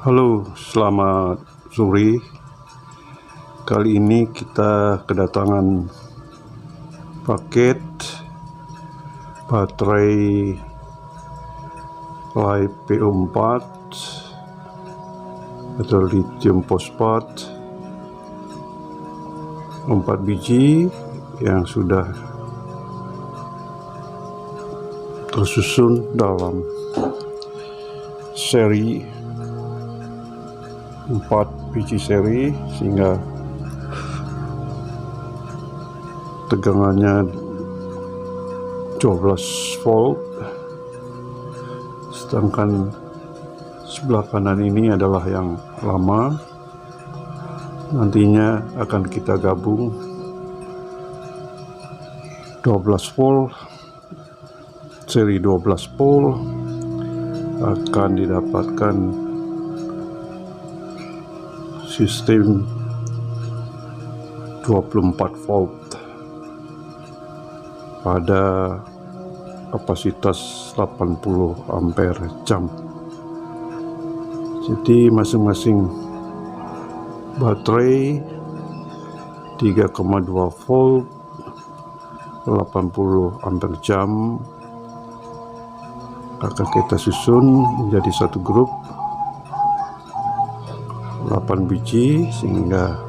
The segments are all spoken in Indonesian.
Halo, selamat sore. Kali ini kita kedatangan paket baterai LiFePO4 atau Lithium Phosphate 4 biji yang sudah tersusun dalam seri 4 biji seri, sehingga tegangannya 12 volt, sedangkan sebelah kanan ini adalah yang lama. Nantinya akan kita gabung 12 volt, seri 12 volt akan didapatkan sistem 24 volt pada kapasitas 80 ampere jam. Jadi masing-masing baterai 3,2 volt 80 ampere jam akan kita susun menjadi satu grup 8 biji, sehingga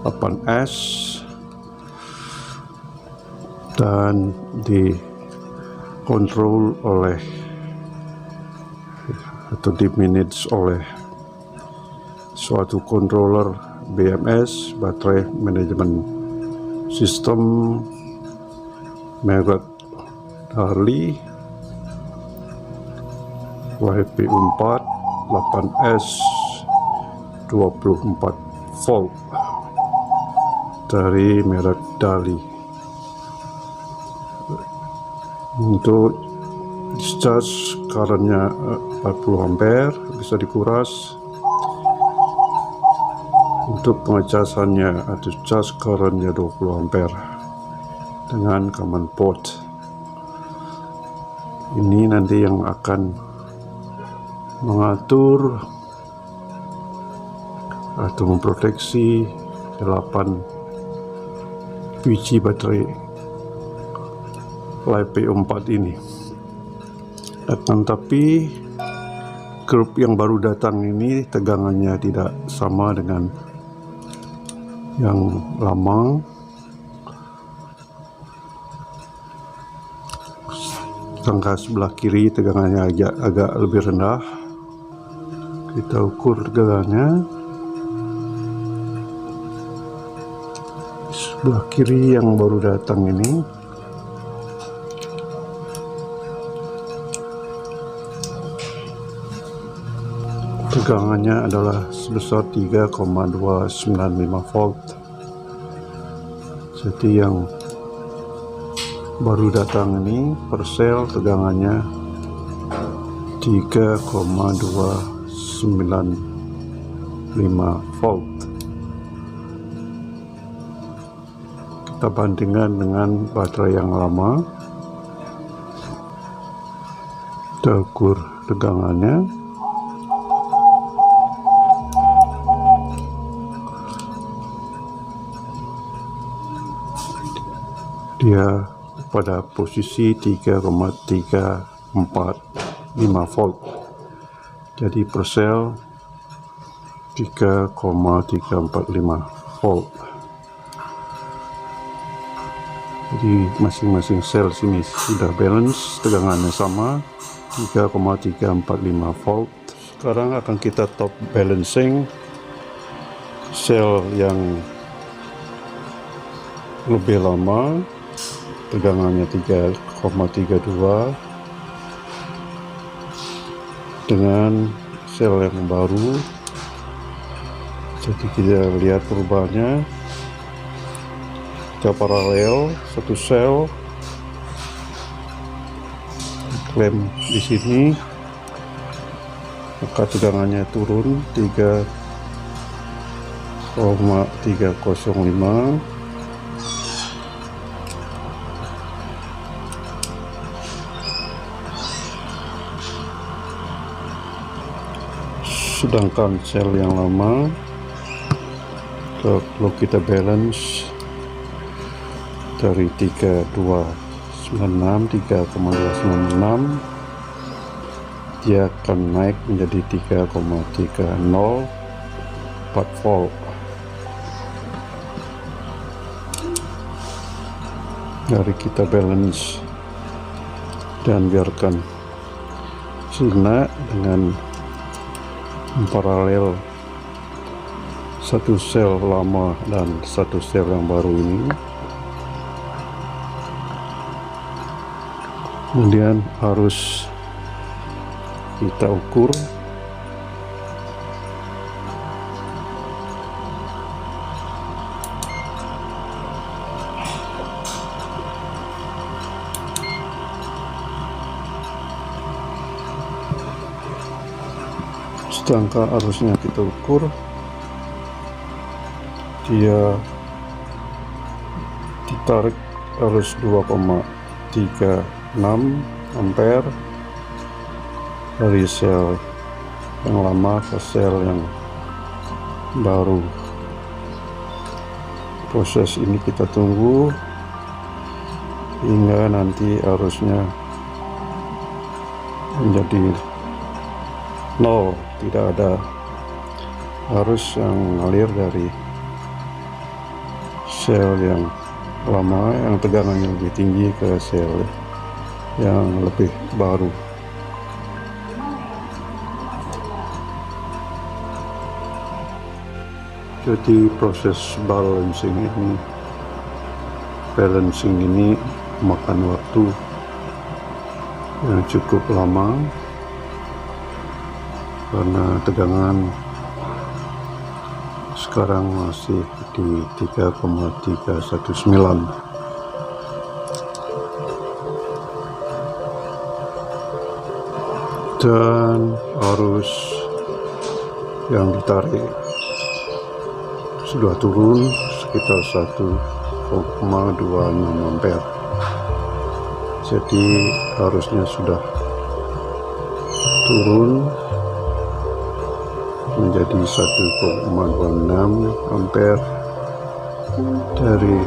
8S, dan dikontrol oleh atau dimanage oleh suatu controller BMS, baterai manajemen sistem, merek dari LiFePO4 8S 24 volt dari merek dari. Untuk discharge currentnya 40 ampere, bisa dikuras. Untuk pengecasannya atau charge currentnya 20 ampere dengan common port. Ini nanti yang akan mengatur atau memproteksi 8 biji baterai LiFePO4 ini. Akan tapi grup yang baru datang ini tegangannya tidak sama dengan yang lama. Rangka sebelah kiri tegangannya agak lebih rendah. Kita ukur tegangannya. Sebelah kiri yang baru datang ini tegangannya adalah sebesar 3,295 volt. Jadi yang baru datang ini per sel tegangannya 3,295 volt. Kita bandingkan dengan baterai yang lama. Kita ukur tegangannya. Dia pada posisi 3,345 volt. Jadi per sel 3,345 volt. Jadi masing-masing sel sini sudah balance, tegangannya sama 3,345 volt. Sekarang akan kita top balancing sel yang lebih lama, tegangannya 3,32 dengan sel yang baru. Jadi kita lihat perubahannya. Kita paralel satu sel, klaim di sini, maka tegangannya turun 3,305. Sedangkan sel yang lama, kalau kita balance dari 3,296 dia akan naik menjadi 3,304 volt. Mari kita balance dan biarkan sirna dengan memparalel satu sel lama dan satu sel yang baru ini. Kemudian harus kita ukur sedangkan arusnya kita ukur dia ditarik arus 2,36 ampere dari sel yang lama ke sel yang baru. Proses ini kita tunggu hingga nanti arusnya menjadi 0, tidak ada arus yang mengalir dari sel yang lama yang tegangannya lebih tinggi ke sel yang lebih baru. Jadi proses balancing ini makan waktu yang cukup lama karena tegangan sekarang masih di 3,319. Dan arus yang ditarik sudah turun sekitar 1,26 ampere. Jadi arusnya sudah turun menjadi 1,26 ampere dari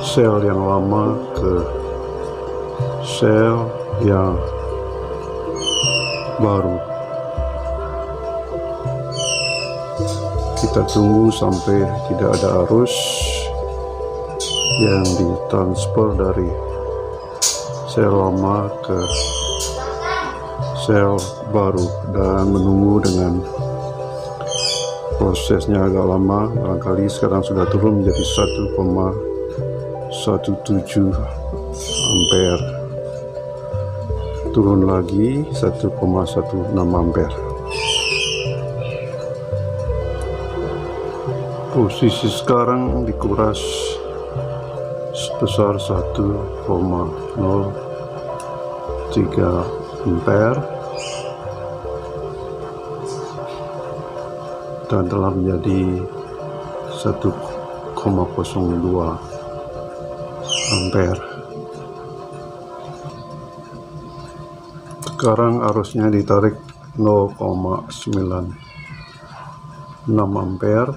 sel yang lama ke sel yang baru. Kita tunggu sampai tidak ada arus yang ditransfer dari sel lama ke sel baru dan menunggu dengan prosesnya agak lama. Barangkali sekarang sudah turun menjadi 1,17 ampere, turun lagi 1,16 ampere. Posisi sekarang dikuras sebesar 1,03 ampere dan telah menjadi 1,02 ampere. Sekarang arusnya ditarik 0,96 ampere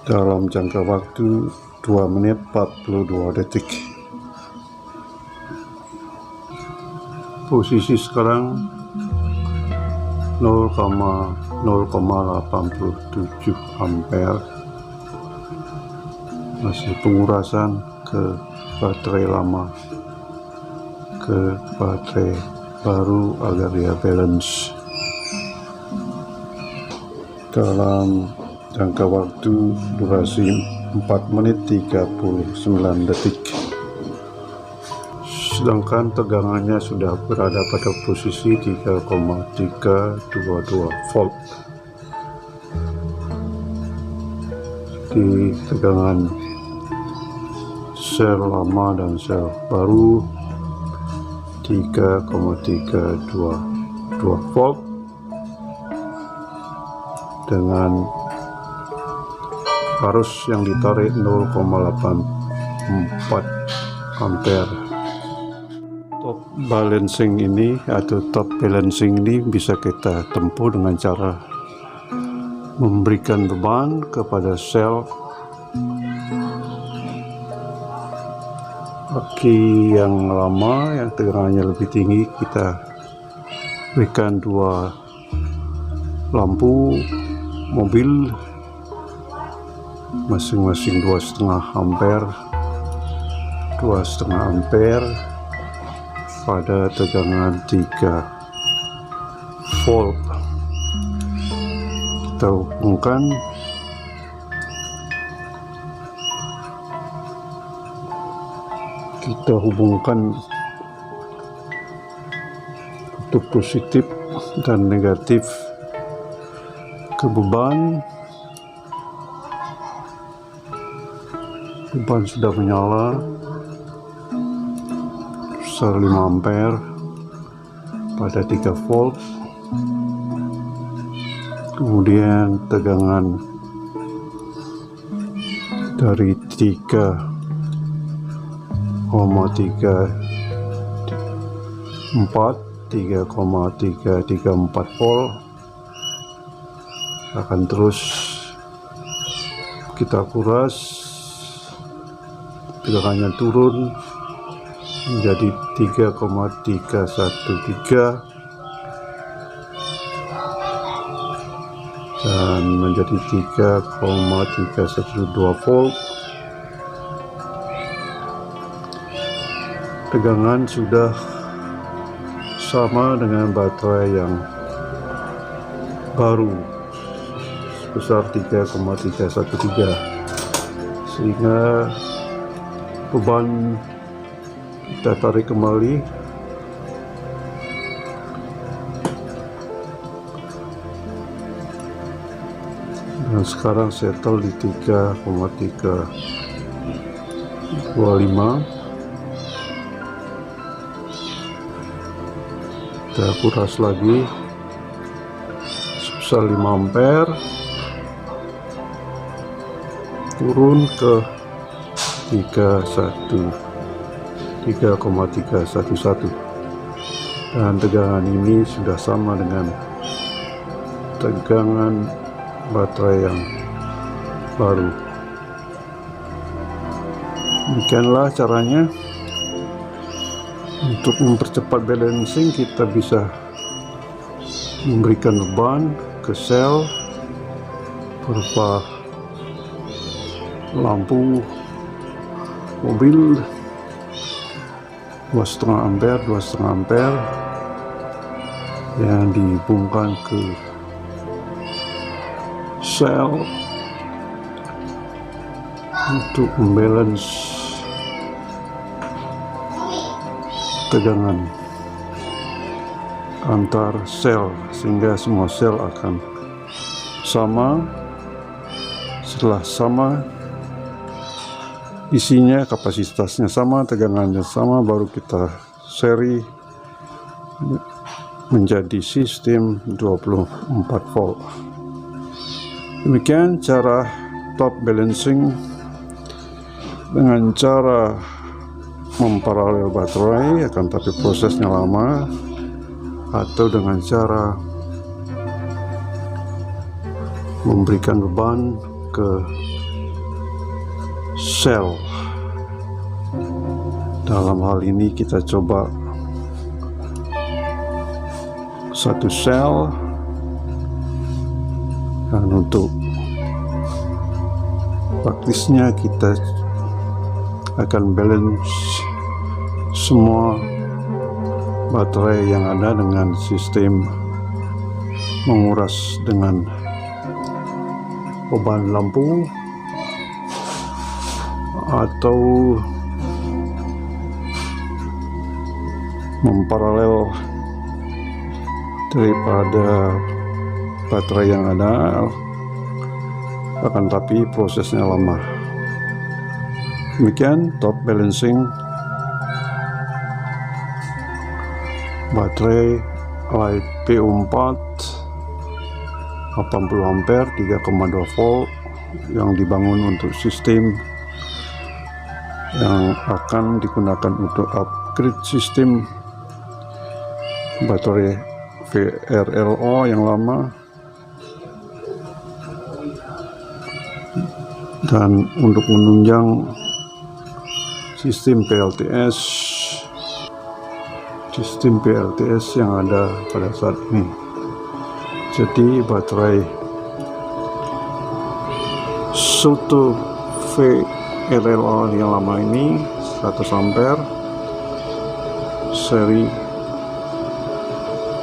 dalam jangka waktu 2 menit 42 detik. Posisi sekarang 0,87 ampere, masih pengurasan ke baterai lama ke baterai baru agar dia balance dalam jangka waktu durasi 4 menit 39 detik. Sedangkan tegangannya sudah berada pada posisi 3,322 volt. Di tegangan sel lama dan sel baru 3,322 volt dengan arus yang ditarik 0,84 ampere. Top balancing ini atau top balancing ini bisa kita tempuh dengan cara memberikan beban kepada sel aki yang lama yang tegangannya lebih tinggi. Kita berikan dua lampu mobil masing-masing 2,5 ampere pada tegangan 3 volt. Kita hubungkan untuk positif dan negatif ke beban. Beban sudah menyala besar 5 ampere pada 3 volt. Kemudian tegangan dari 3,334 volt akan terus kita kuras. Tegangannya turun menjadi 3,313 dan menjadi 3,312 volt. Tegangan sudah sama dengan baterai yang baru sebesar 3,313, sehingga beban kita tarik kembali dan sekarang settle di 3,325. Kita kuras lagi sebesar 5 ampere, turun ke 3,311 dan tegangan ini sudah sama dengan tegangan baterai yang baru. Demikianlah caranya. Untuk mempercepat balancing, kita bisa memberikan beban ke sel berupa lampu mobil 2,5 ampere yang dihubungkan ke sel untuk membalance tegangan antar sel, sehingga semua sel akan sama. Setelah sama, isinya, kapasitasnya sama, tegangannya sama, baru kita seri menjadi sistem 24 volt. Demikian cara top balancing dengan cara memparalel baterai, akan tapi prosesnya lama, atau dengan cara memberikan beban ke sel. Dalam hal ini kita coba satu sel, dan untuk praktisnya kita akan balance semua baterai yang ada dengan sistem menguras dengan beban lampu atau memparalel daripada baterai yang ada, akan tapi prosesnya lama. Demikian top balancing baterai LiFePO4 80 ampere 3,2 volt yang dibangun untuk sistem yang akan digunakan untuk upgrade sistem baterai vrla yang lama, dan untuk menunjang sistem PLTS yang ada pada saat ini. Jadi baterai untuk vrla yang lama ini 100 ampere seri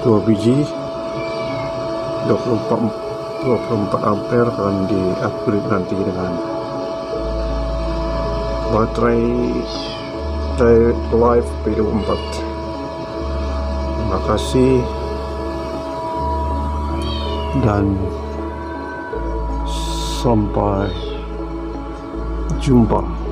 2 biji 24 ampere akan di-upgrade nanti dengan baterai dari LiFePO4. Terima kasih dan sampai jumpa.